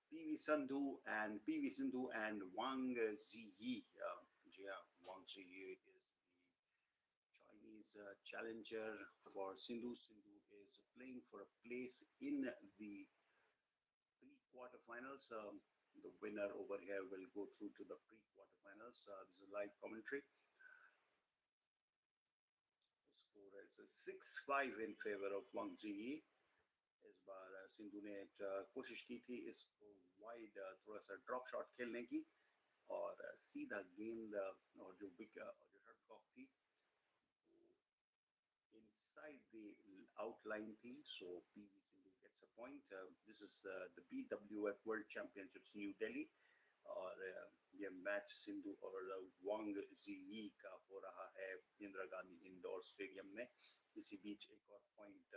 PV Sindhu and Wang Ziyi. Yeah, Wang Ziyi is the Chinese challenger for Sindhu. Sindhu is playing for a place in the pre-quarterfinals. The winner over here will go through to the pre-quarterfinals. This is live commentary. The score is 6-5 in favor of Wang Ziyi. इस बार सिंधु ने कोशिश की थी इसको wide थोड़ा सा drop shot खेलने की और सीधा गेंद और जो शटलकॉक थी inside the outline थी. So PV Sindhu gets a point. This is the BWF World Championships New Delhi और ये मैच सिंधु और वांग जीई का हो रहा है इंदिरा गांधी इंडोर स्टेडियम में. इसी बीच एक और पॉइंट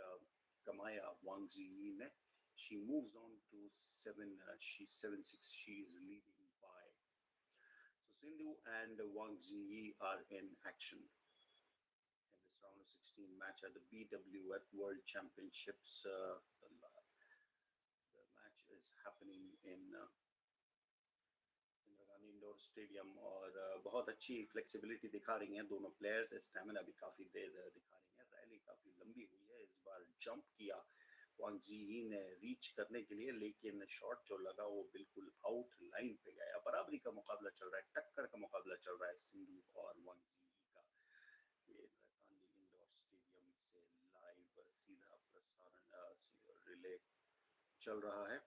कमाया वांग जीई ने. She moves on to 7. She's 7-6. She is leading by. So Sindhu and Wang Ziyi are in action in this round of 16 match at the BWF World Championships. The match is happening in Indira Gandhi indoor stadium और बहुत अच्छी flexibility दिखा रही हैं दोनों players. Stamina भी काफी देर दिखा रही हैं. रैली काफी लंबी हुई है. इस बार जंप किया वांग जी ने रीच करने के लिए, लेकिन शॉट जो लगा वो बिल्कुल आउट लाइन पे गया. बराबरी का मुकाबला चल रहा है, टक्कर का मुकाबला चल रहा है सिंधु और वांग जी का. ये इंदिरा गांधी इंडोर स्टेडियम से लाइव सीधा प्रसारण रिले चल रहा है.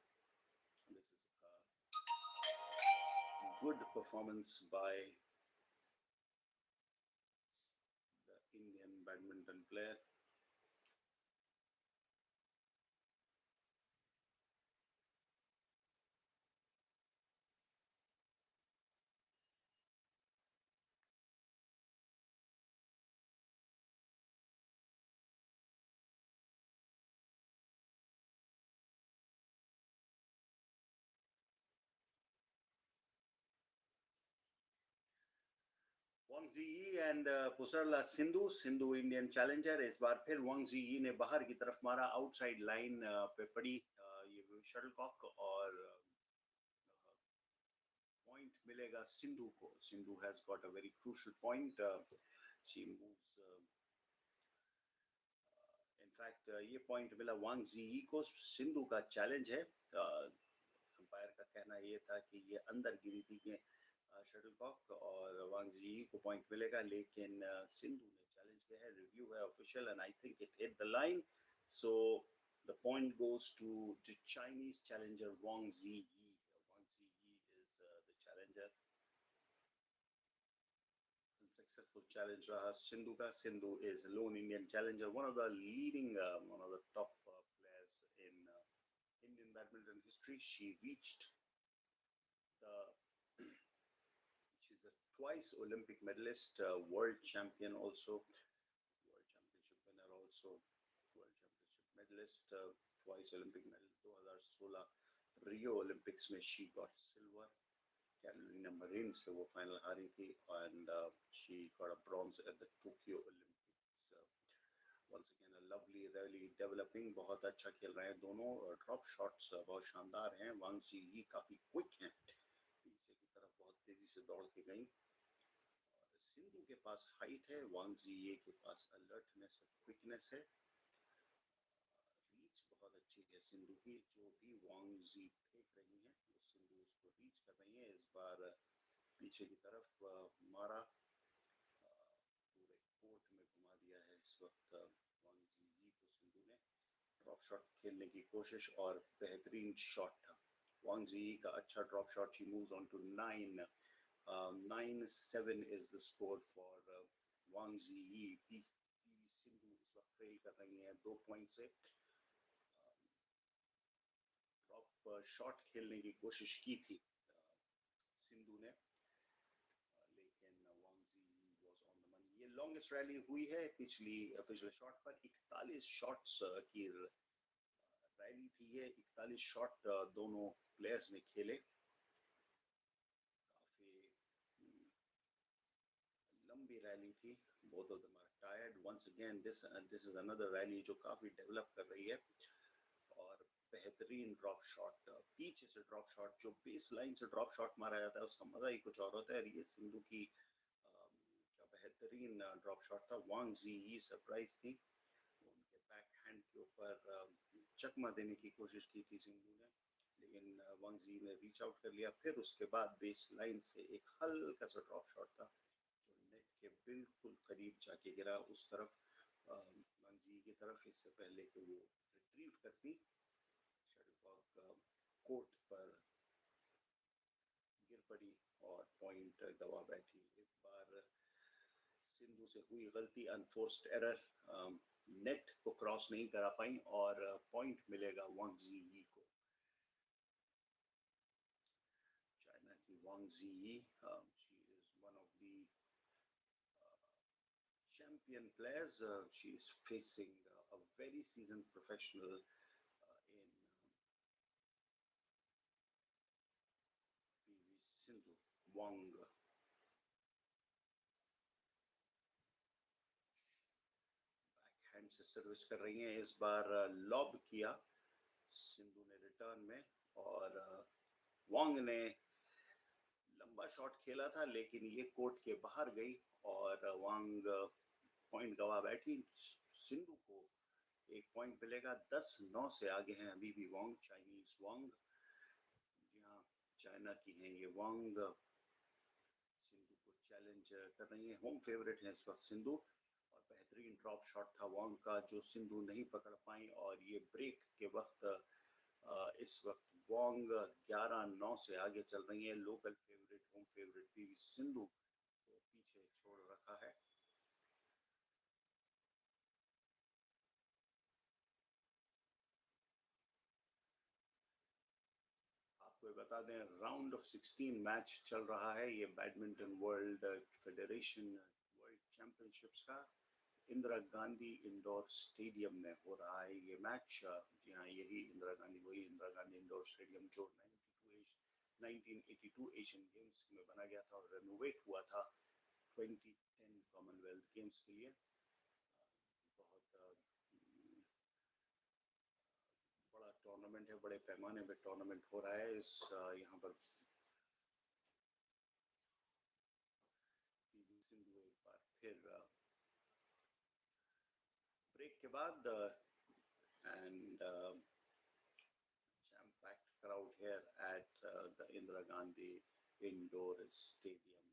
This is good performance by the Indian badminton player. Wang GE and Pusarla Sindhu. Sindhu Indian challenger. इस बार फिर वांग जीई ने बाहर की तरफ मारा, आउटसाइड लाइन पे पड़ी ये शटलकॉक और पॉइंट मिलेगा सिंधु को. Sindhu has got a very crucial point. She moves in fact ये पॉइंट मिला वांग जीई को. सिंधु का चैलेंज है. अंपायर का कहना ये था कि ये अंदर गिरी थी ये शटलकॉक और वांग जी को पॉइंट मिलेगा, लेकिन सिंधु ने चैलेंज किया है. रिव्यू है official and I think it hit the line. So the point goes to the Chinese challenger Wang Ji. Wang Ji is the challenger. Successful challenge raha Sindhu ka. Sindhu is a lone Indian challenger, one of the leading, one of the top players in Indian badminton history. She reached the she's a twice Olympic medalist, world champion also, world championship winner also, world championship medalist, twice Olympic medal. 2016 Rio Olympics में she got silver. Carolina Marin से वो final हारी थी and she got a bronze at the Tokyo Olympics. Once again a lovely rally developing. बहुत अच्छा खेल रहे हैं दोनों. ड्रॉप शॉट्स बहुत शानदार हैं. वांग जी ही काफी क्विक हैं, पीछे की तरफ बहुत तेजी से दौड़ के गई. और सिंधु के पास हाइट है, वांग जी के पास अलर्टनेस और क्विकनेस है. रीच बहुत अच्छी है सिंधु की. जो भी वांग जी फेंक रही हैं वो सिंधु उसको रीच कर रही है. इस बार पीछे की तरफ मारा, पूरे कोर्ट में घुमा दिया है इस वक्त वांग जी को सिंधु ने. ड्रॉप शॉट खेलने की कोशिश और बेहतरीन शॉट था वांग जी का. अच्छा drop shot. She moves on to 9. 9-7 is the score for Wang Ji. PV Sindhu इस वक्त ट्रेल कर रही हैं 2 पॉइंट से. ड्रॉप शॉट खेलने की कोशिश की थी सिंधु ने, लेकिन वांग जी वाज ऑन द मनी. ये लॉन्गेस्ट रैली हुई है पिछले शॉट पर. 41 शॉट्स की रैली थी ये. 41 शॉट दोनों प्लेयर्स ने खेले. लंबी रैली थी. both of them are tired. Once again this is another rally जो काफी डेवलप कर रही है और बेहतरीन ड्रॉप शॉट, पीछे से ड्रॉप शॉट, जो बेस लाइन से ड्रॉप शॉट मारा जाता है उसका मजा ही कुछ और होता है। और ये सिंधु की क्या बेहतरीन ड्रॉप शॉट था। वांग जी ही सरप्राइज थी, उनके बैक हैंड के ऊपर चकमा देने की कोशिश की थी सिंधु ने, लेकिन वांग जी ने रीच आउट कर लिया। फिर उसके बाद बेस लाइन से एक हल्का सा ड्रॉप शॉट था जो नेट के बिल्कुल करीब जाके गिरा उस तरफ, वांग जी की तरफ, इससे पहले कि वो रिट्रीव करती। शटलकॉक कोर्ट पर गिर पड़ी और पॉइंट गवा बैठी। इस बार सिंधु से हुई गलती, अनफोर्स्ड एरर, नेट को क्रॉस नहीं करा पाई और पॉइंट मिलेगा वांग जी को। चाइना की वांग जी, she is one of the champion players. She is facing a very seasoned professional in PV Sindhu. Wang backhand से सर्विस कर रही हैं, इस बार लॉब किया सिंधु ने रिटर्न में, और वांग ने लंबा शॉट खेला था लेकिन ये कोर्ट के बाहर गई और वांग पॉइंट गवा बैठी। सिंधु को एक पॉइंट मिलेगा, 10-9 से आगे हैं अभी भी वांग, चाइनीज वांग। जी हाँ, चाइना की हैं ये वांग, सिंधु को चैलेंज कर रही हैं। होम फेवरेट है इस वक्त सिंधु, और बेहतरीन ड्रॉप शॉट था वांग का जो सिंधु नहीं पकड़ पाई। और ये ब्रेक के वक्त इस वक्त वांग 11-9 से आगे चल रही है। Local favourite, home favourite PV Sindhu को पीछे छोड़ रखा है। आपको बता दें, राउंड ऑफ 16 मैच चल रहा है ये badminton world federation world championships का। इंदिरा गांधी इंडोर स्टेडियम में हो रहा है ये मैच। जी हाँ, यही इंदिरा गांधी, वही इंदिरा गांधी इंडोर स्टेडियम जो 1982 एशियन गेम्स में बना गया था और रेनोवेट हुआ था 2010 कॉमनवेल्थ गेम्स के लिए। बहुत बड़ा टूर्नामेंट है, बड़े पैमाने पे टूर्नामेंट हो रहा है इस यहाँ पर। पीवी सिंधु एक बार फिर ब्रेक के बाद and jam-packed crowd here at the Indira Gandhi Indoor Stadium.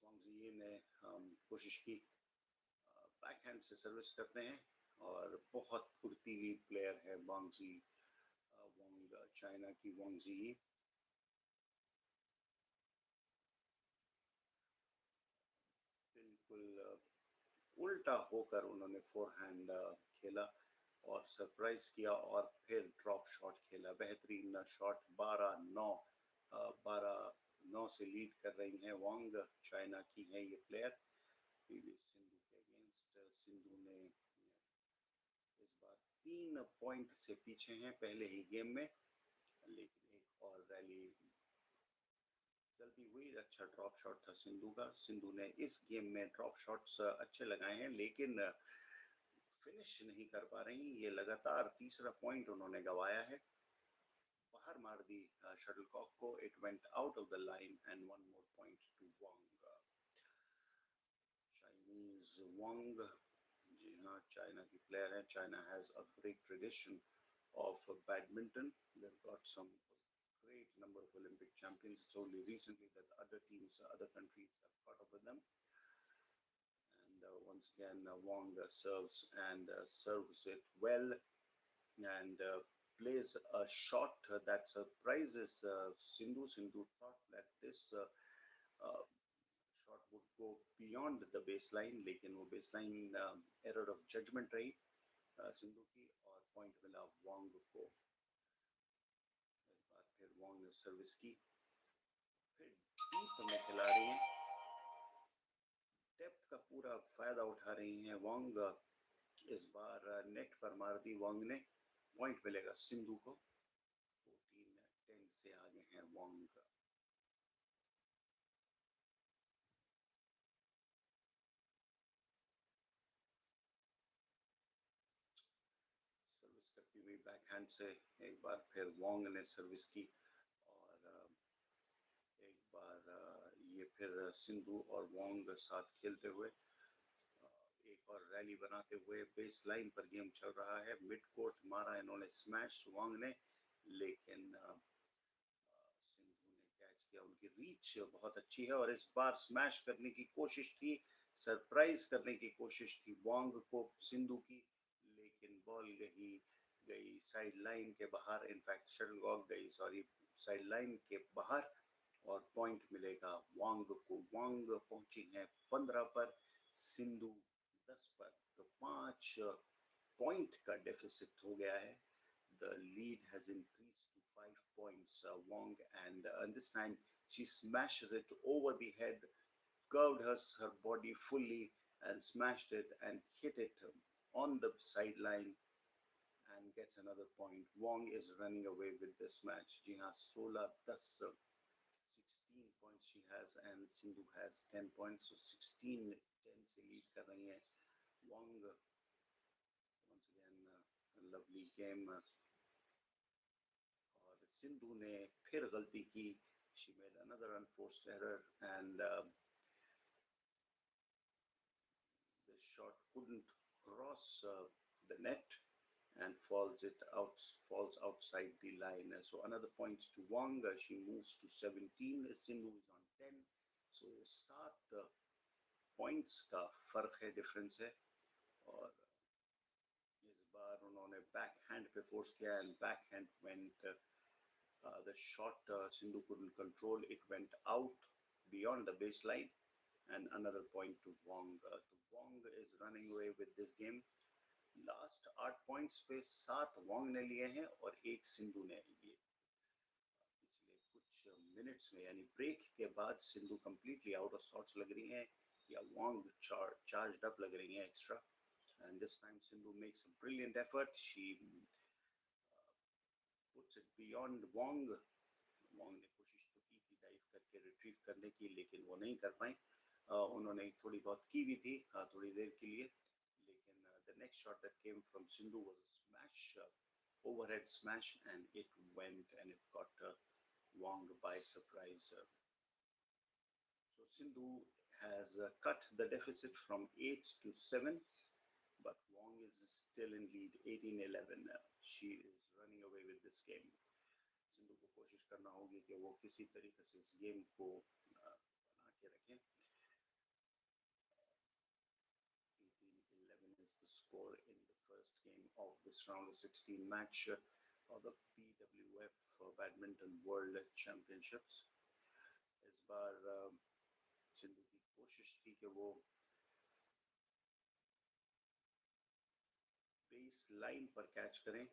वांग जी ने कोशिश की, बैकहैंड से सर्विस करते हैं और बहुत फुर्तीली प्लेयर है वांग जी। वांग, चाइना की वांग जी बिल्कुल उल्टा होकर उन्होंने फोरहैंड खेला और सरप्राइज किया और फिर ड्रॉप शॉट खेला। बेहतरीन शॉट, 12-9, 12-9 से लीड कर रही हैं वांग। चाइना की हैं ये प्लेयर पीवी सिंधु के अगेंस्ट। सिंधु ने इस बार 3 पॉइंट से पीछे हैं पहले ही गेम में, लेकिन एक और रैली जल्दी हुई। अच्छा ड्रॉप शॉट था सिंधु का। सिंधु ने इस गेम में ड्रॉप शॉट्स अच्छे लगाए हैं लेकिन फिनिश नहीं कर पा रही। ये लगातार तीसरा पॉइंट उन्होंने गवाया है, बाहर मार दी शटलकॉक को। It went out of the line and one more point to Wang. Chinese Wang, जी हाँ, चाइना की प्लेयर है। China has a great tradition of badminton. They've got some great number of Olympic champions. It's only recently that the other teams, other countries have caught up with them. And once again, Wang serves and serves it well and plays a shot that surprises Sindhu. Sindhu thought that this shot would go beyond the baseline, लेकिन वो baseline error of judgment रही सिंधु की और point मिला वांग को। इस बार फिर वांग ने सर्विस की, फिर डीप में खिला रही हैं, डेप्थ का पूरा फायदा उठा रही हैं वांग। इस बार नेट पर मार दी वांग ने, पॉइंट मिलेगा सिंधु को। 14-10 से आगे हैं वांग। सर्विस करती हुई बैक हैंड से एक बार फिर वोंग ने सर्विस की और एक बार ये फिर सिंधु और वोंग साथ खेलते हुए एक और रैली बनाते हुए बेस लाइन पर गेम चल रहा है। मिड कोर्ट मारा इन्होंने स्मैश वोंग ने, लेकिन सिंधु ने कैच किया। उनकी रीच बहुत अच्छी है और इस बार स्मैश करने की कोशिश थी, सरप्राइज करने की कोशिश थी वोंग को सिंधु की, लेकिन बॉल गई गई साइड लाइन के बाहर। इनफैक्ट शटलकॉक गई, सॉरी, साइड लाइन के बाहर और पॉइंट मिलेगा वांग को। वांग पहुंची है 15 पर, सिंधु 10 पर, तो 5 पॉइंट का डेफिसिट हो गया है। The lead has increased to 5 points. Wong and this time she smashes it over the head, curved her body fully and smashed it and hit it on the sideline and gets another point. Wong is running away with this match. जी हाँ, 16-10, 16 points she has and Sindhu has 10 points. So 16-10 से lead कर रही है Wong. Once again, a lovely game. और सिंधु ने फिर गलती की. She made another unforced error and the shot couldn't cross the net and falls outside the line. So another point to Wang. She moves to 17. Sindhu is on 10. So 7 points का फर्क है, difference है. और इस बार उन्होंने back hand पे force किया and back hand went the shot Sindhu couldn't control. It went out beyond the baseline and another point to Wang. Wang is running away with this game. Last 8 points पे 7 वांग ने लिए हैं और 1 सिंधु ने लिए. पिछले कुछ मिनट्स में यानी ब्रेक के बाद Sindhu completely out of sorts लग रही हैं या वांग चार्ज्ड अप लग रही हैं extra. And this time Sindhu makes a brilliant effort. She puts it beyond Wang. Wang ने कोशिश तो की थी डाइव करके रिट्रीव करने की, लेकिन वो नहीं कर पाई. उन्होंने थोड़ी बहुत की भी थी थोड़ी देर के लिए. The next shot that came from Sindhu was a smash, overhead smash, and it went and it got Wang by surprise. So Sindhu has cut the deficit from 8 to 7, but Wang is still in lead 18-11. She is running away with this game. Sindhu को कोशिश करना होगी कि वो किसी तरीके से इस गेम को बना के रखें. 18-11 is the score in the first game of this round of 16 match of the BWF Badminton World Championships. इस बार सिंधु की कोशिश थी कि वो बेस लाइन पर कैच करें,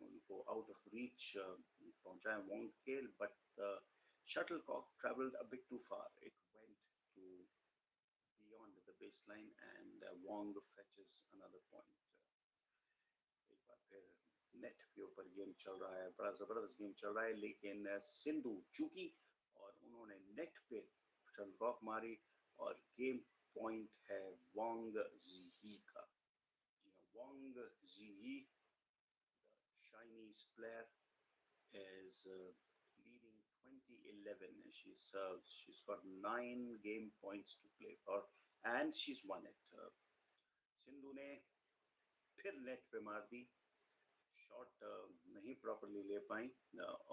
उनको आउट ऑफ रीच पहुंचाएं वोंग के, but shuttlecock traveled a bit too far. It went to beyond the baseline and Wong fetches another point. एक बार फिर नेट के ऊपर गेम चल रहा है, बड़ा जबरदस्त गेम चल रहा है, लेकिन सिंधु चूकी और उन्होंने नेट पे शटलकॉक मारी और गेम पॉइंट है वांग जीही का. जी हाँ, वांग जीही, the Chinese player, is leading 20-11. She serves. She's got 9 game points to play for, and she's won it. Sindhu ने फिर नेट पे मार दी, शॉट नहीं प्रॉपरली ले पाई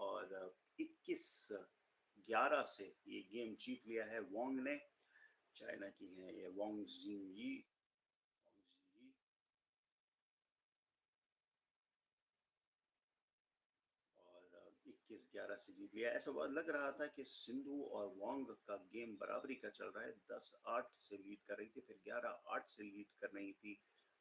और 21-11 से ये गेम जीत लिया है वांग ने. चाइना की है ये वांग जिंगई. 21-11 से जीत लिया. ऐसा लग रहा था कि सिंधु और वांग का गेम बराबरी का चल रहा है. 10-8 से लीड कर रही थी, फिर 11-8 से लीड कर रही थी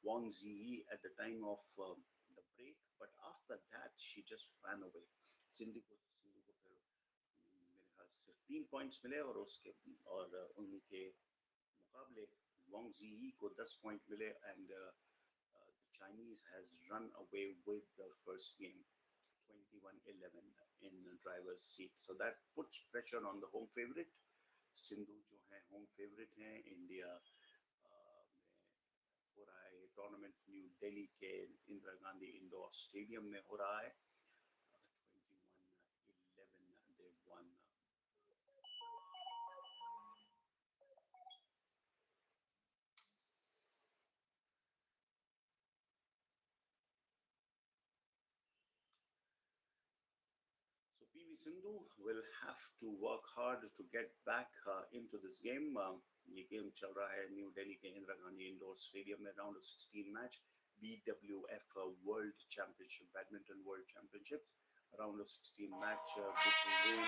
वांग जी at the time of the break, but after that she just ran away. Sindhu को फिर मेरे ख्याल से सिर्फ 3 पॉइंट्स मिले और उनके मुकाबले वांग जी को 10 पॉइंट मिले and the Chinese has run away with the first game 21-11 in driver's seat. So that puts pressure on the home favorite. Sindhu जो है होम फेवरेट हैं. इंडिया में हो रहा है टूर्नामेंट न्यू दिल्ली के इंदिरा गांधी इंडोर स्टेडियम में हो रहा है. 21-11 they won. So PV Sindhu will have to work hard to get back into this game. ये गेम चल रहा है न्यू दिल्ली के इंदिरा गांधी इंडोर स्टेडियम में. Round of 16 match BWF World Championship Badminton World Championships. Round of 16 match between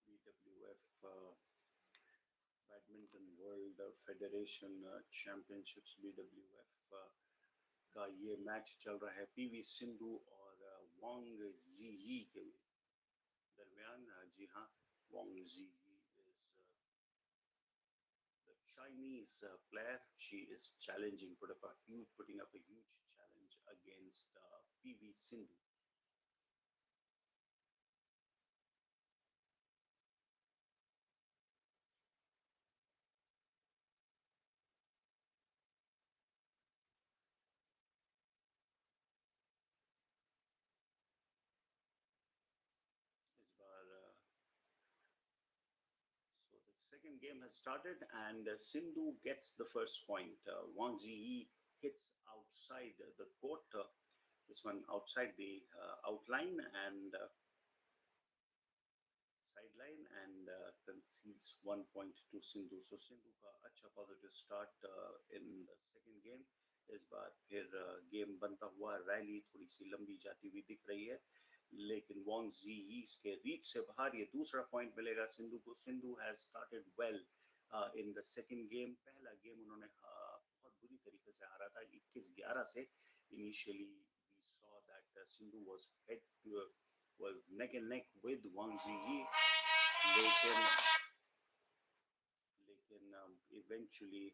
BWF Badminton World Federation Championships BWF का ये match चल रहा है पीवी सिंधु और वांग जीई के दरमियान. जी हाँ, वांग GE is the Chinese player. She is challenging, putting up a huge challenge against PV Sindhu. इस बार so the second game has started and Sindhu gets the first point. Wang Ziyi hits outside the court. This one outside the outline and sideline and concedes 1 point to Sindhu. So Sindhu का अच्छा positive start in the second game. इस बार फिर game बनता हुआ rally थोड़ी सी लंबी जाती हुई दिख रही है लेकिन वांग जी के रीच से बाहर ये दूसरा पॉइंट मिलेगा सिंधु को. Sindhu has started well in the second game. पहला गेम उन्होंने बहुत बुरी तरीके से हारा था 21-11 से. Initially we saw that Sindhu was neck and neck with Wang Ziyi लेकिन eventually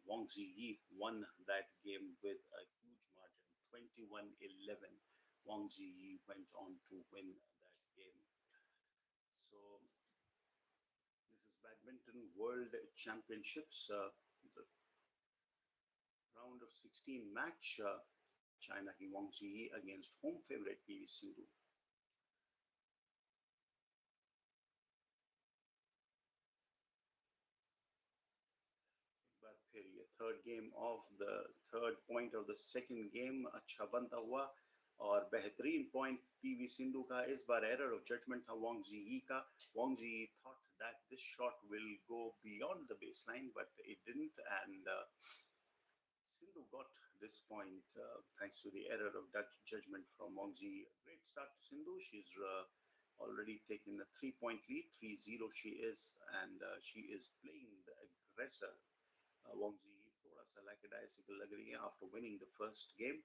Wang Ziyi won that game with a huge margin 21-11. Wang Ziyi went on to win that game. So this is Badminton World Championships, the round of 16 match. China की Wang Ziyi against home favorite PV Sindhu. बार फिर ये third game of the third point of the second game अच्छा बनता हुआ और बेहतरीन point PV Sindhu का. इस बार एरर ऑफ जजमेंट था वांग जीई का. Wang Zhiyi thought that this shot will go beyond the baseline but it didn't and Sindhu got this point thanks to the error of Dutch judgment from Wang Ji. Great start to Sindhu. She's already taken a 3-point lead. 3-0 she is, and she is playing the aggressor. Wang Ji थोड़ा सा lackadaisical लग रही है after winning the first game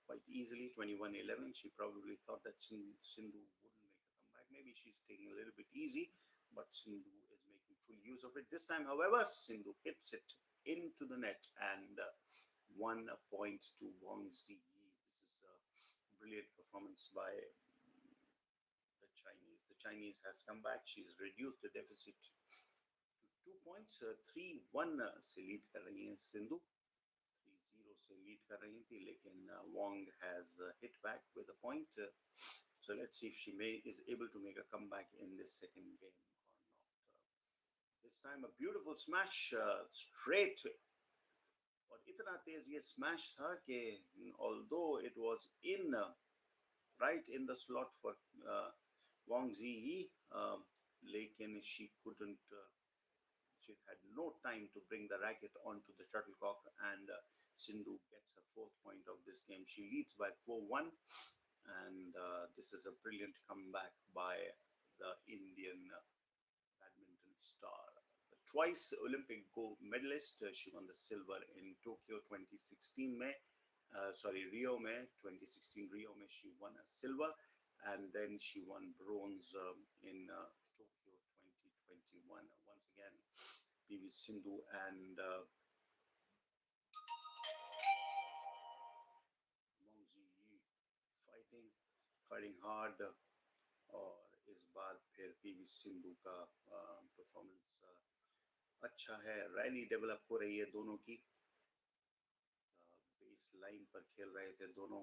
quite easily 21-11. She probably thought that Sindhu wouldn't make a comeback. Maybe she's taking a little bit easy, but Sindhu is making full use of it. This time, however, Sindhu hits it into the net and 1 point to Wang Ziyi. This is a brilliant performance by the Chinese. The Chinese has come back. She's reduced the deficit to 2 points. 3-1 से lead कर रही हैं सिंधु. 3-0 से lead कर रही थी लेकिन Wang has hit back with a point. So let's see if she is able to make a comeback in this second game or not. This time a beautiful smash straight. और इतना तेज ये smash था कि although it was in right in the slot for Wang Ziyi, lekin she couldn't. She had no time to bring the racket onto the shuttlecock, and Sindhu gets her fourth point of this game. She leads by 4-1, and this is a brilliant comeback by the Indian badminton star. The twice Olympic gold medalist, she won the silver in Tokyo 2016 May. Rio May 2016 Rio May she won a silver, and then she won bronze in Tokyo 2021. Once again, PV Sindhu and Wang Ziyi fighting hard. और इस बार फिर PV Sindhu का performance अच्छा है. Rally develop हो रही है दोनों की. बेस लाइन पर खेल रहे थे दोनों,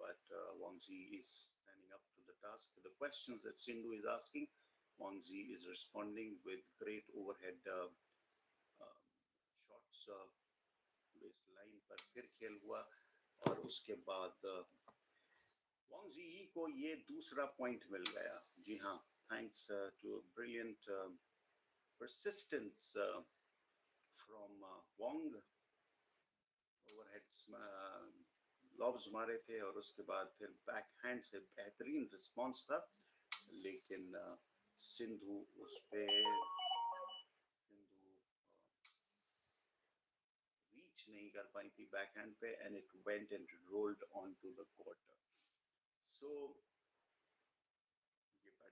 but Wang Zi is standing up to the task. The questions that Sindhu is asking, Wang Zi is responding with great overhead uh, shots. Base line पर फिर खेल हुआ और उसके बाद वांग जी को ये दूसरा पॉइंट मिल गया. जी हाँ, thanks to brilliant persistence from Wong. Overhead lobs मारे थे और उसके बाद फिर बैक हैंड से बेहतरीन रिस्पांस था, लेकिन सिंधु उस पे सिंधु रीच नहीं कर पाई थी बैक हैंड पे, and it went and rolled on to the court. So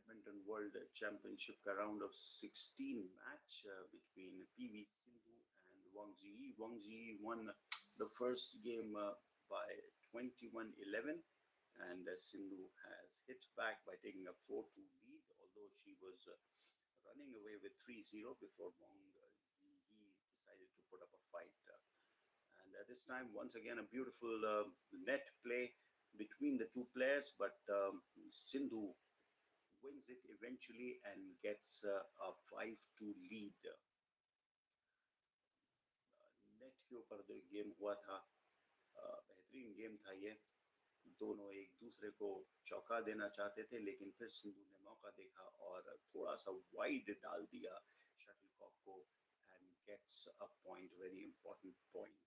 Badminton World Championship का round of 16 match between PV Sindhu and Wang Ji. Wang Ji won the first game by 21-11, and Sindhu has hit back by taking a 4-2 lead, although she was running away with 3-0 before Wang Ji decided to put up a fight. And this time, once again, a beautiful net play between the two players, but Sindhu wins it eventually and gets a 5-2 lead. Net के ऊपर जो game हुआ था, बेहतरीन game था ये. दोनों एक दूसरे को चौका देना चाहते थे, लेकिन फिर सिंधु ने मौका देखा और थोड़ा सा वाइड डाल दिया शटलकॉक को, and gets a point, very important point.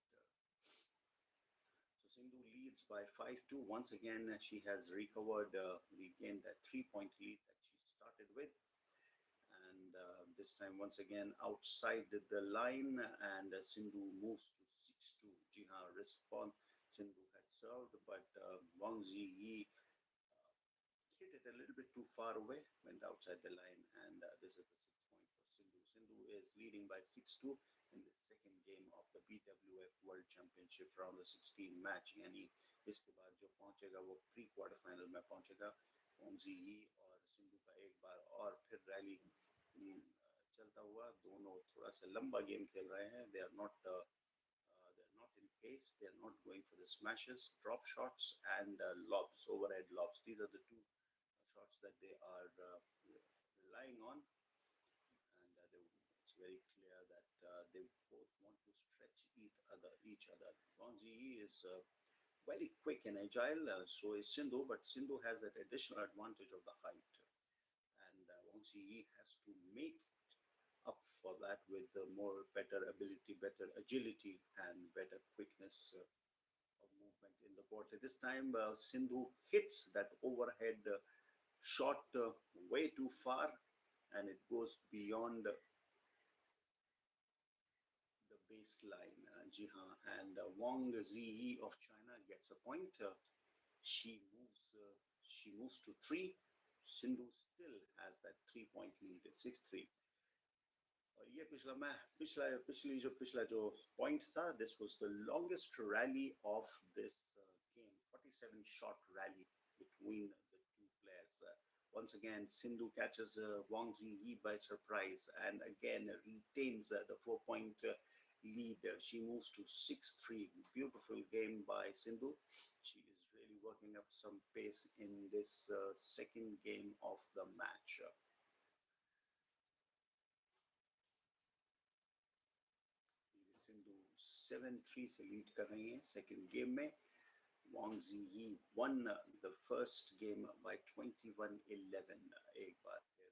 So Sindhu leads by 5-2. Once again, she has regained that 3-point lead that she started with. And this time, once again, outside the line, and Sindhu moves to 6-2. Ji haan, response. Sindhu had served, but Wang Ji hit it a little bit too far away, went outside the line, and this is the 6th point for Sindhu. Sindhu is leading by 6-2 in the second game of the BWF World Championships round of 16 match. यानी इसके बाद जो पहुंचेगा वो pre quarter final में पहुंचेगा. Wang Ji और सिंधु का एक बार और फिर रैली चलता हुआ. दोनों थोड़ा सा लंबा गेम खेल रहे हैं. They are not in pace. They are not going for the smashes, drop shots, and lobs, overhead lobs. These are the two shots that they are relying on, and it's very clear that they both want to stretch each other. Wang Ji is very quick and agile, so is Sindhu, but Sindhu has that additional advantage of the height, and Wang Ji has to make up for that with better ability, better agility, and better quickness of movement in the court. This time, Sindhu hits that overhead shot way too far, and it goes beyond the baseline. Ji haan, and Wang Ziyi of China gets a point. She moves to 3. Sindhu still has that 3-point lead, 6-3. और ये पिछला जो point था, this was the longest rally of this game, 47 shot rally between the two players. Once again, Sindhu catches Wang Ziyi by surprise and again retains the 4-point lead. She moves to 6-3. Beautiful game by Sindhu. She is really working up some pace in this second game of the match. Sindhu 7-3 से lead कर रही हैं second game में. Wang Ziyi won the first game by 21-11. एक बार फिर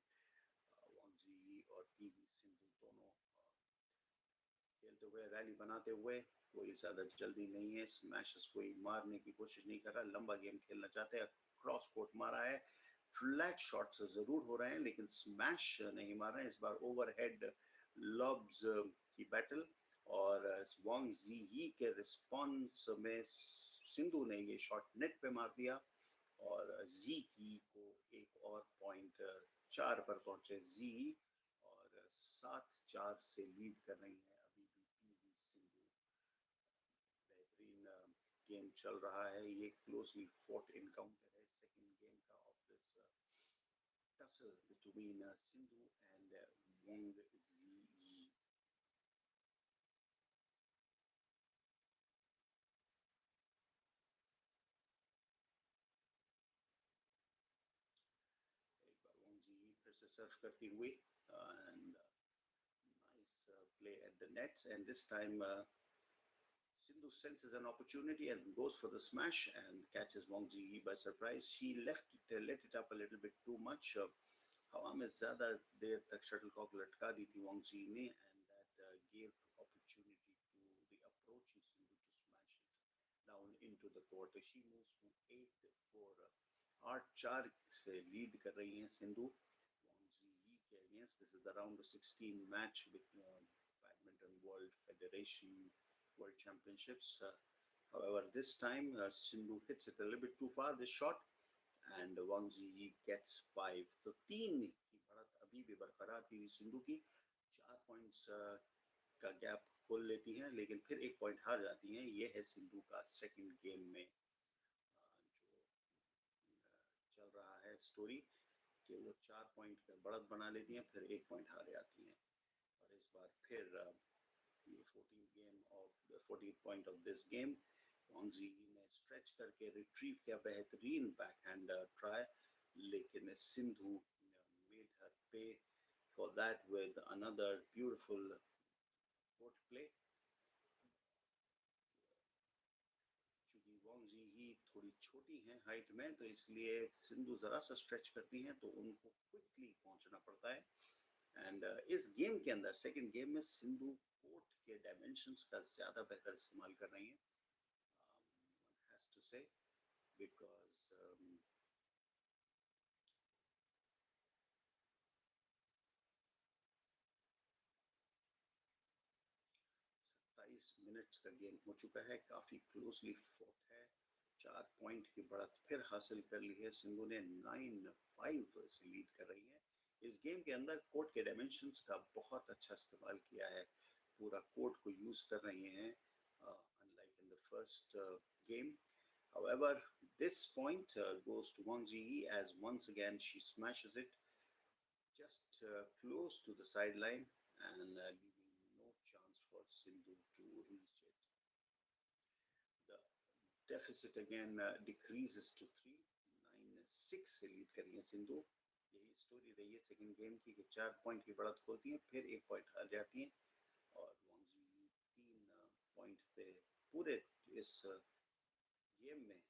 Wang Ziyi और PV Sindhu दोनों खेलते हुए, रैली बनाते हुए. कोई ज्यादा जल्दी नहीं है, स्मैशेस कोई मारने की कोशिश नहीं कर रहा, लंबा गेम खेलना चाहते हैं. क्रॉस कोर्ट मारा है, फ्लैट शॉट्स जरूर हो रहे हैं, लेकिन स्मैश नहीं मार रहे हैं. इस बार ओवरहेड लॉब्स की बैटल, और वांग जी के रिस्पॉन्स में सिंधु ने ये शॉट नेट पे मार दिया, और जी की को एक और पॉइंट 4 पर पहुंचे जी, और 7-4 से लीड कर रही हैं अभी भी पीवी सिंधु. बेहतरीन गेम चल रहा है. ये क्लोजली फोर्ट एनकाउंटर है सेकंड गेम का of this tussle between Sindhu and Wang Ziyi. एक बार Wang Ziyi फिर से सर्व करती हुई and nice play at the nets, and this time Sindhu senses an opportunity and goes for the smash and catches Wang Ji by surprise. She let it up a little bit too much. हवा में ज़्यादा देर तक shuttlecock लटका दी थी वांग जी ने, and that gave opportunity to the approaching Sindhu to smash it down into the court. She moves to 8-4. 8-4 से lead कर रही हैं सिंधु वांग जी के against. This is the round of 16 match with Badminton World Federation World Championships. However, this time Sindhu hits it a little bit too far, this shot, and Wang Ji gets 5. तो 3 की बढ़त अभी भी बरकरार थी सिंधु की. 4 पॉइंट्स का gap खोल लेती हैं, लेकिन फिर 1 पॉइंट हार जाती हैं. ये है सिंधु का सेकंड गेम में जो चल रहा है स्टोरी कि वो 4 पॉइंट का बढ़त बना लेती हैं, फिर 1 पॉइंट हार जाती हैं. और इस बार फिर ये 14th point of this game, वांग जी ने स्ट्रेच करके रिट्रीव किया बेहतरीन बैकहैंड ट्राई, लेकिन Sindhu made her pay for that with another beautiful court play. चूंकि वांग जी ही थोड़ी छोटी हैं हाइट में, तो इसलिए सिंधु जरा सा स्ट्रेच करती हैं तो उनको क्विकली पहुंचना पड़ता है. एंड इस गेम के अंदर सेकंड गेम में सिंधु कोर्ट के डायमेंशंस का ज़्यादा बेहतर इस्तेमाल कर रही हैं, one has to say, because 27 minutes का गेम हो चुका है, काफ़ी क्लोजली फॉट है. 4 पॉइंट की बढ़त फिर हासिल कर ली है सिंधु ने. 9-5 से लीड कर रही है. इस गेम के अंदर कोर्ट के डायमेंशंस का बहुत अच्छा इस्तेमाल किया है, पूरा कोर्ट को यूज कर रही हैं, unlike in the first game. However, this point goes to Wang Ji as once again she smashes it just close to the sideline and leaving no chance for Sindhu to reach it. The deficit again decreases to 3. 9-6 से lead करी है सिंधु. यही story रही है second game की कि 4 point की बढ़त खोलती हैं, फिर 1 पॉइंट हार जाती हैं, और वांग जी 3 पॉइंट से पूरे इस गेम में,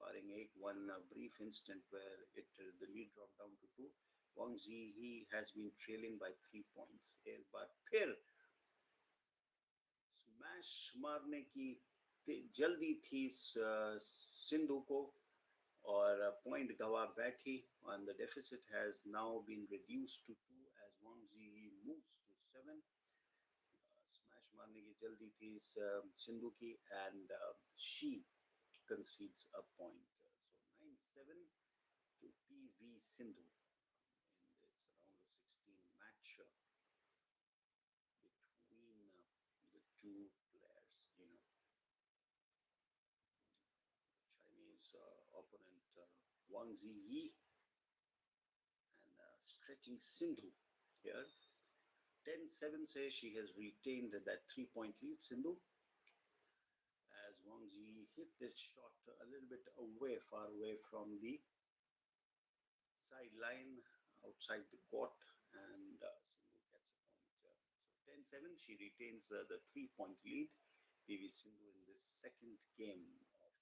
barring one brief instant where the lead dropped down to 2, Wang Ji has been trailing by 3 points. एक बार फिर स्मैश मारने की जल्दी थी सिंधु को, और पॉइंट गवा बैठी, and the deficit has now been reduced to 2 as Wang Ji moves to 7. Smash मारने की जल्दी थी सिंधु की, and she concedes a point. So 9-7 to PV Sindhu in this round of 16 match between the two players. Chinese opponent Wang Ziyi and stretching Sindhu here. 10-7 says she has retained that 3-point lead, Sindhu, as Wang Ji hit this shot a little bit away, far away from the sideline, outside the court, and Sindhu gets a point. So 10-7, she retains the 3-point lead. PV Sindhu in this second game of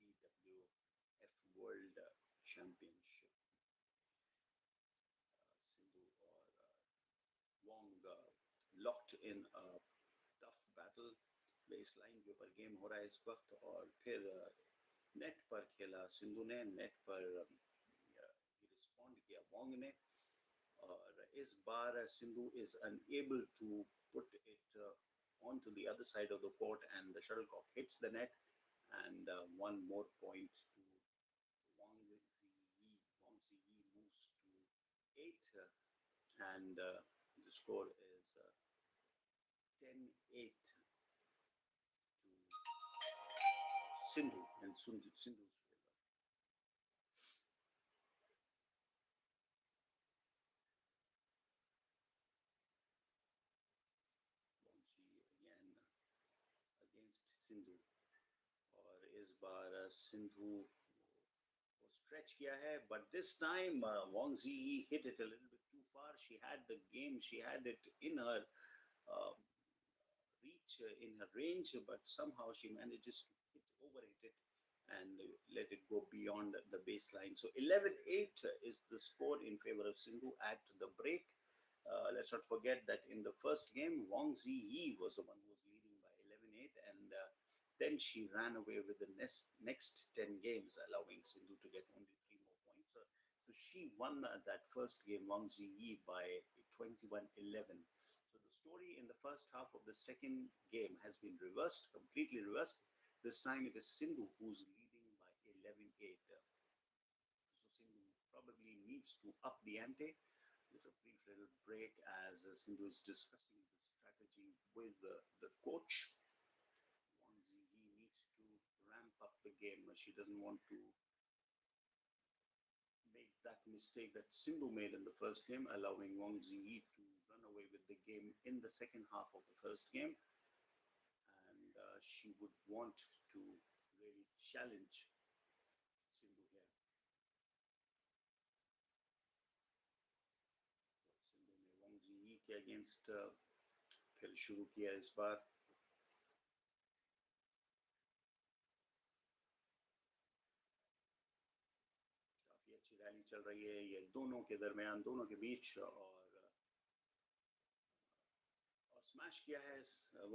the BWF World Championship. Sindhu और Wang locked in a tough battle. Base line के ऊपर game हो रहा है इस वक्त, और फिर नेट पर खेला सिंधु ने, नेट पर रिस्पॉन्ड किया वांग ने, और इस बार Sindhu is unable to put it onto the other side of the court, and the shuttlecock hits the net, and one more point to Wang Ziyi. Wang Ziyi moves to 8, and the score is 10-8 Sindhu and Sindhu's favor. against Sindhu. और इस बार सिंधु को stretch किया है, but this time Wang Ziyi hit it a little bit too far. She had the game, she had it in her uh, reach, in her range, but somehow she manages to overhit it and let it go beyond the baseline. So 11-8 is the score in favor of Sindhu at the break. Let's not forget that in the first game, Wang Ziyi was the one who was leading by 11-8, and then she ran away with the next 10 games, allowing Sindhu to get only three more points. So she won that first game, Wang Ziyi, by 21-11. So the story in the first half of the second game has been reversed, completely reversed. This time it is Sindhu who's leading by 11-8. So Sindhu probably needs to up the ante. There's a brief little break as Sindhu is discussing the strategy with the coach. Wang Ziyi needs to ramp up the game. She doesn't want to make that mistake that Sindhu made in the first game, allowing Wang Ziyi to run away with the game in the second half of the first game. And she would want to really challenge Sindhu here. Sindhu ने Wong जी के against फिर शुरू किया इस बार. काफी अच्छी rally चल रही है ये दोनों के दरमियान, दोनों के बीच, और स्मैश किया है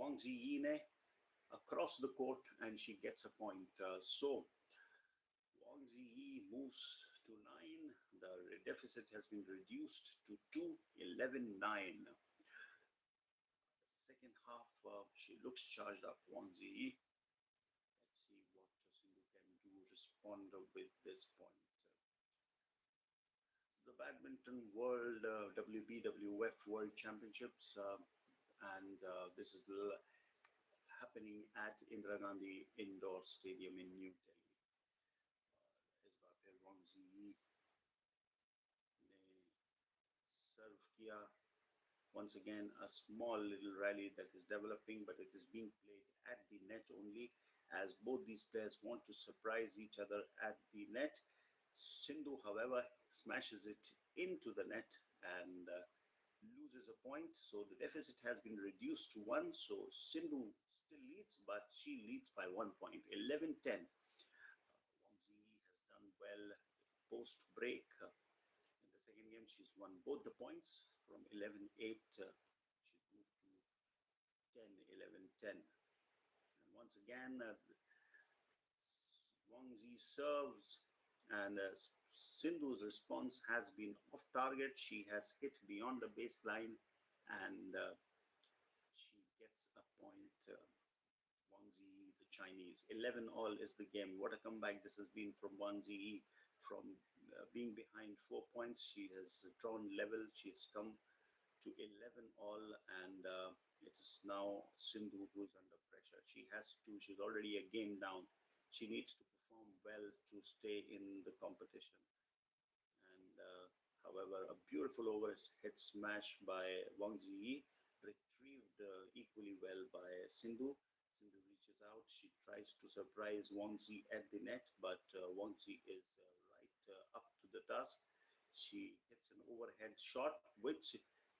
वोंग जी ने across the court and she gets a point. So Wang Ziyi moves to 9. The deficit has been reduced to 2, 11-9. Second half, she looks charged up, Wang Ziyi. Let's see what Sindhu can do, respond with this point. This is the Badminton World BWF World Championships, and this is happening at Indira Gandhi Indoor Stadium in New Delhi. इस बार फिर Wang Ziyi ने सर्व किया. Once again, a small little rally that is developing, but it is being played at the net only, as both these players want to surprise each other at the net. Sindhu, however, smashes it into the net and loses a point. So the deficit has been reduced to 1. So Sindhu still leads, but she leads by 1 point, 11-10. Wang Ziyi has done well post break. In the second game, she's won both the points from 11-8. She's moved to 10-11-10. And once again, Wang Zi serves, and Sindhu's response has been off target. She has hit beyond the baseline, and she gets a point. Wang Ziyi, the Chinese. 11-all is the game. What a comeback this has been from Wang Ziyi. From being behind 4 points, she has drawn level. She has come to 11-all, and it is now Sindhu who is under pressure. She's already a game down. She needs to perform well to stay in the competition. And however, a beautiful overhead smash by Wang Ziyi, retrieved equally well by Sindhu. Sindhu reaches out. She tries to surprise Wang Zi at the net, but Wang Zi is right up to the task. She hits an overhead shot, which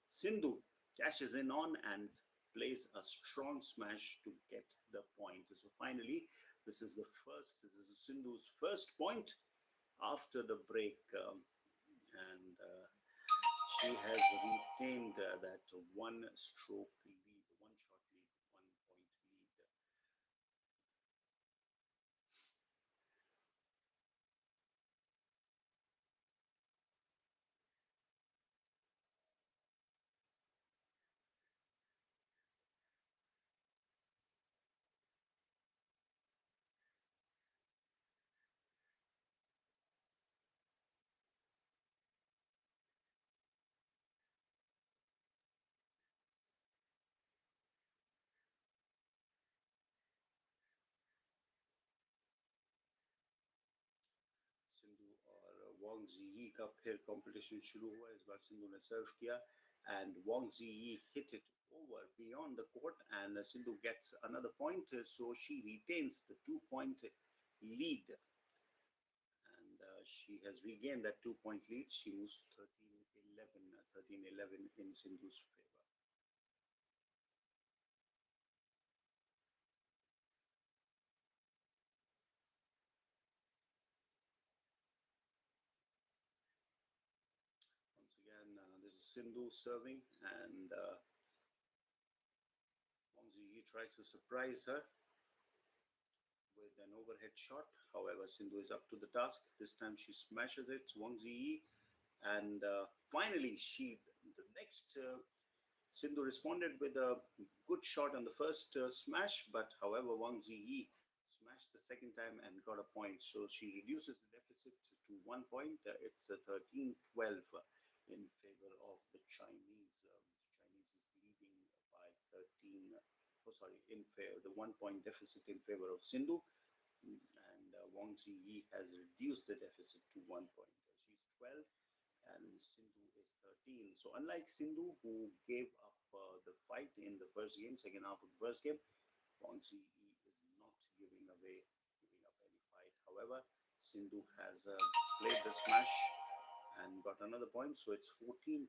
Sindhu cashes in on and plays a strong smash to get the point. So finally, this is Sindhu's first point after the break, and she has retained that one stroke lead, one shot lead, 1 point lead. Sindhu और Wong जी का फिर competition शुरू हुआ. इस बार सिंधु ने सर्व किया and Wang Ziyi hit it over beyond the court, and Sindhu gets another point, so she retains the 2 point lead, and she has regained that 2 point lead. She moves 13-11, 13-11 in Sindhu's favor. Once again, this is Sindhu serving, and Wang Ziyi tries to surprise her with an overhead shot. However, Sindhu is up to the task. This time she smashes it, Wang Ziyi, and finally, the next Sindhu responded with a good shot on the first smash, but however, Wang Ziyi smashed the second time and got a point. So she reduces the deficit to 1 point. It's 13-12 in favor of the Chinese. Chinese is leading by 13. Oh, sorry, the 1 point deficit in favor of Sindhu, and Wang Ziyi has reduced the deficit to 1 point. She's 12 and Sindhu is 13. So unlike Sindhu, who gave up the fight in the first game, second half of the first game, Wang Ziyi is not giving up any fight. However, Sindhu has played the smash and got another point. So it's 14-12.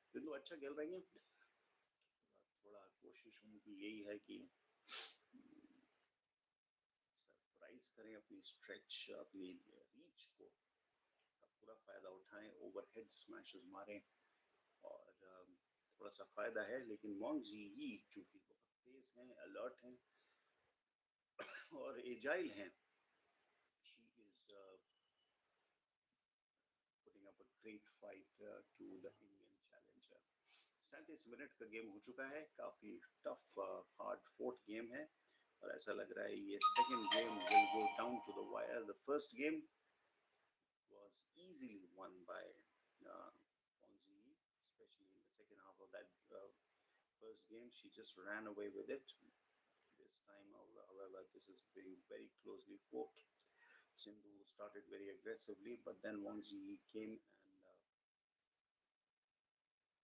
Sindhu अच्छा खेल रही हैं. थोड़ा कोशिश उनकी यही है कि सरप्राइज करें अपनी स्ट्रेच, अपनी रीच को पूरा फायदा उठाएं, ओवरहेड स्मैशेस मारें, और थोड़ा सा फायदा है. लेकिन वांग जी ही चूंकि बहुत तेज हैं, अलर्ट हैं और एजाइल हैं, she is putting up a great fight to the Indian challenger. 37 minute का गेम हो चुका है. काफी टफ हार्ड फोर्थ गेम है और ऐसा लग रहा है ये second game will go down to the wire. The first game was easily won by Wang Ziyi, especially in the second half of that first game. She just ran away with it. This time, however, this is being very closely fought. Sindhu started very aggressively, but then Wang Ziyi came and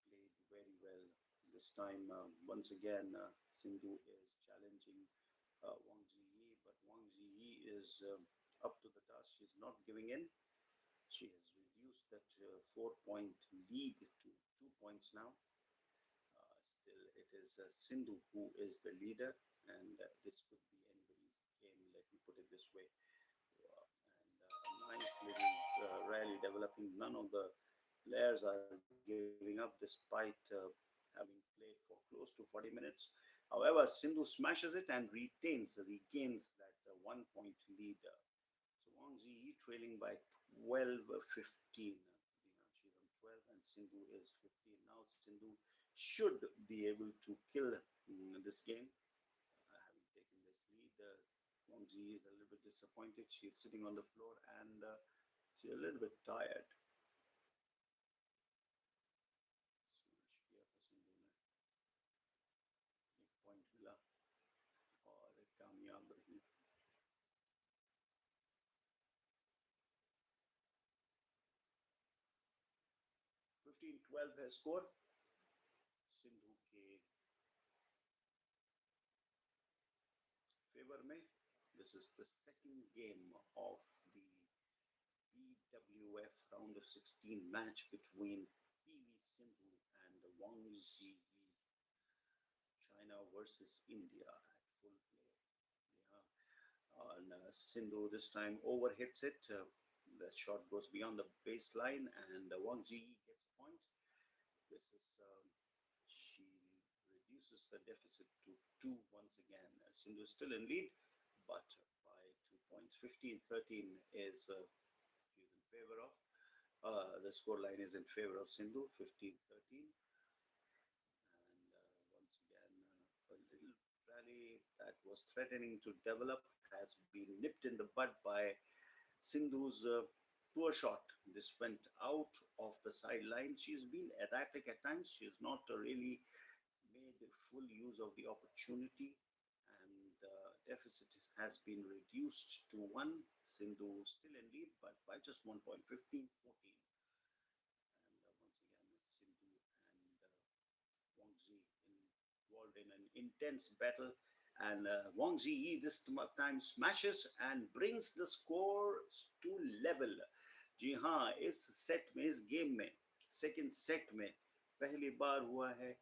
played very well. This time, once again, Sindhu is challenging Wang Ziyi, but Wang Ziyi is up to the task. She's not giving in. She has reduced that 4 point lead to 2 points now. Still, it is Sindhu who is the leader, and this could be anybody's game, let me put it this way. And a nice little rally developing. None of the players are giving up despite having played for close to 40 minutes. However, Sindhu smashes it and regains that 1 point lead. So Wang Ziyi trailing by 12-15. She's on 12 and Sindhu is 15. Now Sindhu should be able to kill this game, having taken this lead. Wang Ziyi is a little bit disappointed. She's sitting on the floor and she's a little bit tired. Smash किया था सिंधु ने, 1 point मिला और कामयाब रही. 15-12 है score Sindhu के favour में. This is the second game of the BWF round of 16 match between PV Sindhu and Wang Ziyi. China versus India at full play. Yeah. And Sindhu this time overhits it. The shot goes beyond the baseline and Wang Ziyi gets a point. This is she reduces the deficit to 2 once again. Sindhu is still in lead, but by 2 points. 15-13 is she's in favor of. The score line is in favor of Sindhu, 15-13. And once again, a little rally that was threatening to develop has been nipped in the bud by Sindhu's poor shot. This went out of the sideline. She's been erratic at times. She's not really made full use of the opportunity, and the deficit has been reduced to 1. Sindhu still in lead, but by just 1 point, 15-14. And once again, Sindhu involved in an intense battle, and Wang Ziyi this time smashes and brings the score to level. जी हाँ, इस set में, इस game में, second set में पहली बार हुआ है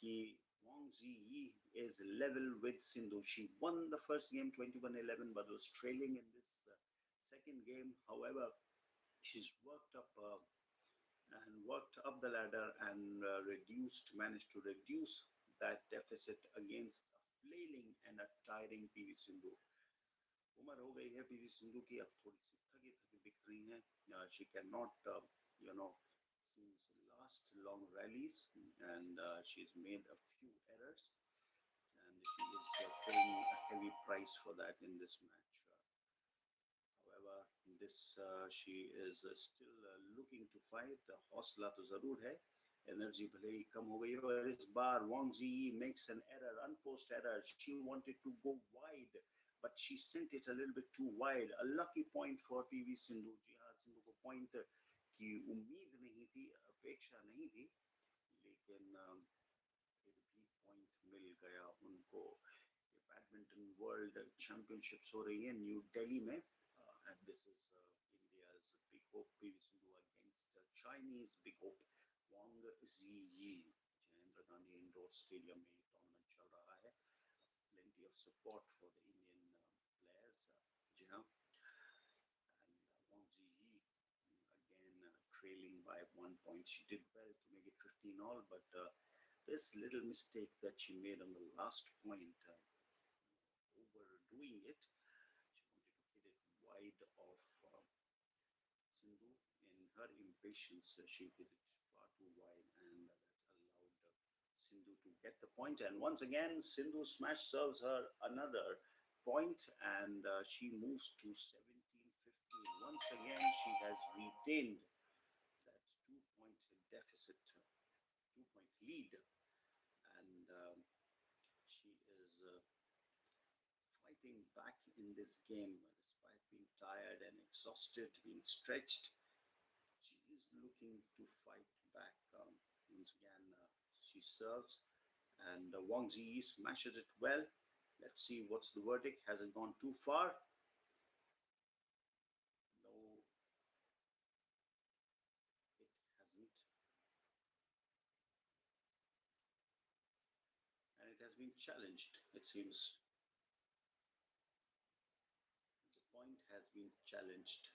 कि Wang Ziyi is level with Sindhu. She won the first game 21-11 but was trailing in this second game. However, she's worked up the ladder and managed to reduce that deficit against a flailing and a tiring PV Sindhu. उम्र हो गई है PV Sindhu की, अब थोड़ी सी थकी थकी दिख रही हैं. She cannot you know seems last long rallies, and she's made a few errors, and she is paying a heavy price for that in this match. However, this she is still looking to fight. हौसला तो जरूर है, energy भले ही कम हो गई है, और इस बार Wang Ziyi makes an error, unforced error. She wanted to go wide, but she sent it a little bit too wide. A lucky point for PV Sindhu. जी हाँ, सिंधु को point की उम्मीद नहीं थी, अपेक्षा नहीं थी, लेकिन फिर भी point मिल गया उनको. बैडमिंटन वर्ल्ड चैंपियनशिप्स हो रही है न्यू दिल्ली में, and this is India's big hope PV Sindhu against Chinese big hope Wang Ziyi. Jayendra Gandhi indoor stadium में ये टूर्नामेंट चल रहा है. Plenty of support for the Indian players. जी हाँ, and Wang Ziyi again trailing by 1 point. She did well to make it 15 all, but this little mistake that she made on the last point, overdoing it. She wanted to hit it wide of Sindhu. In her impatience, she hit it far too wide, and that allowed Sindhu to get the point. And once again, Sindhu smash serves her another point, and she moves to 17-15. Once again, she has retained that 2 point deficit, 2 point lead, and she is fighting back in this game despite being tired and exhausted, being stretched. She is looking to fight back. Once again, she serves, and Wang Ziyi smashes it well. Let's see what's the verdict. Has it gone too far? No, it hasn't. And it has been challenged, it seems. The point has been challenged.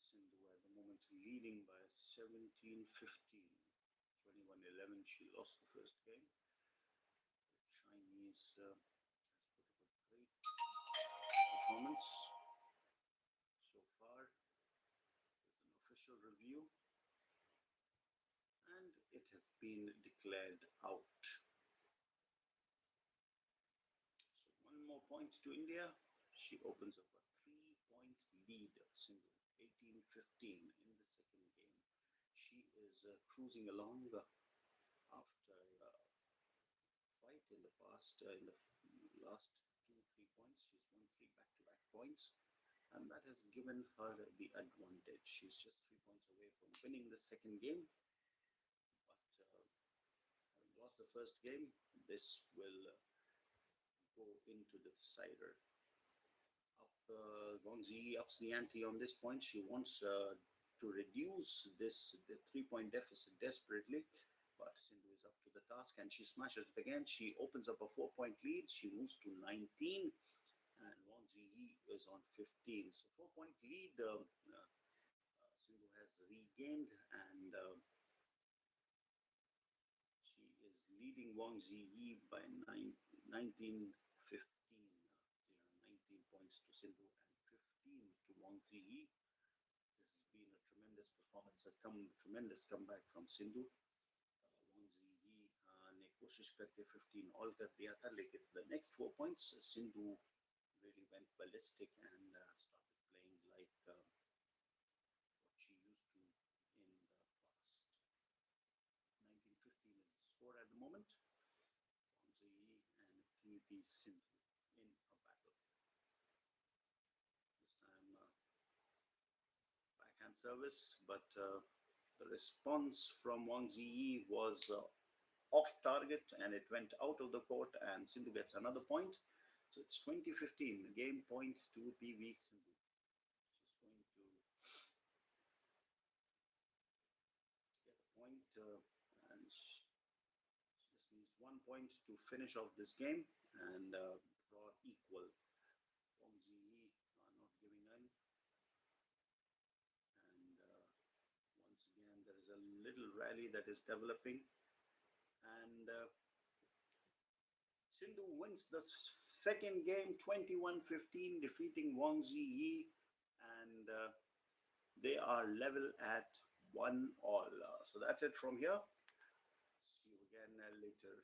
Sindhu at the moment leading by 17-15. 21-11, she lost the first game. The Chinese has put up a great performance so far. There's an official review, and it has been declared out. So one more point to India. She opens up a 3 point lead. Sindhu 18-15 in the second game. She is cruising along after fight in the past, in the last 2-3 points. She's won 3 back-to-back points, and that has given her the advantage. She's just 3 points away from winning the second game, but having lost the first game, this will go into the decider. Wang Ziyi ups the ante on this point. She wants to reduce the 3 point deficit desperately, but Sindhu is up to the task, and she smashes it again. She opens up a 4 point lead. She moves to 19, and Wang Ziyi is on 15. So 4 point lead Sindhu has regained, and she is leading Wang Ziyi by 19-15. 19 points to Sindhu and 15 to Wang Ziyi. This has been a tremendous performance, tremendous comeback from Sindhu. Wang Ziyi ने कोशिश करके 15 all कर दिया था, लेकिन the next 4 points Sindhu really went ballistic and started playing like what she used to in the past. 19-15 is the score at the moment. Wang Ziyi and PV Sindhu in a battle. service, but the response from Wang Ziyi was off target and it went out of the court, and Sindhu gets another point. So it's 2015, game point to PV Sindhu. She's going to get a point, and she just needs 1 point to finish off this game and draw equal. Wang Ziyi are not giving in, and once again there is a little rally that is developing, and Sindhu wins the second game 21-15, defeating Wang Ziyi, and they are level at 1-all. So that's it from here. See you again later.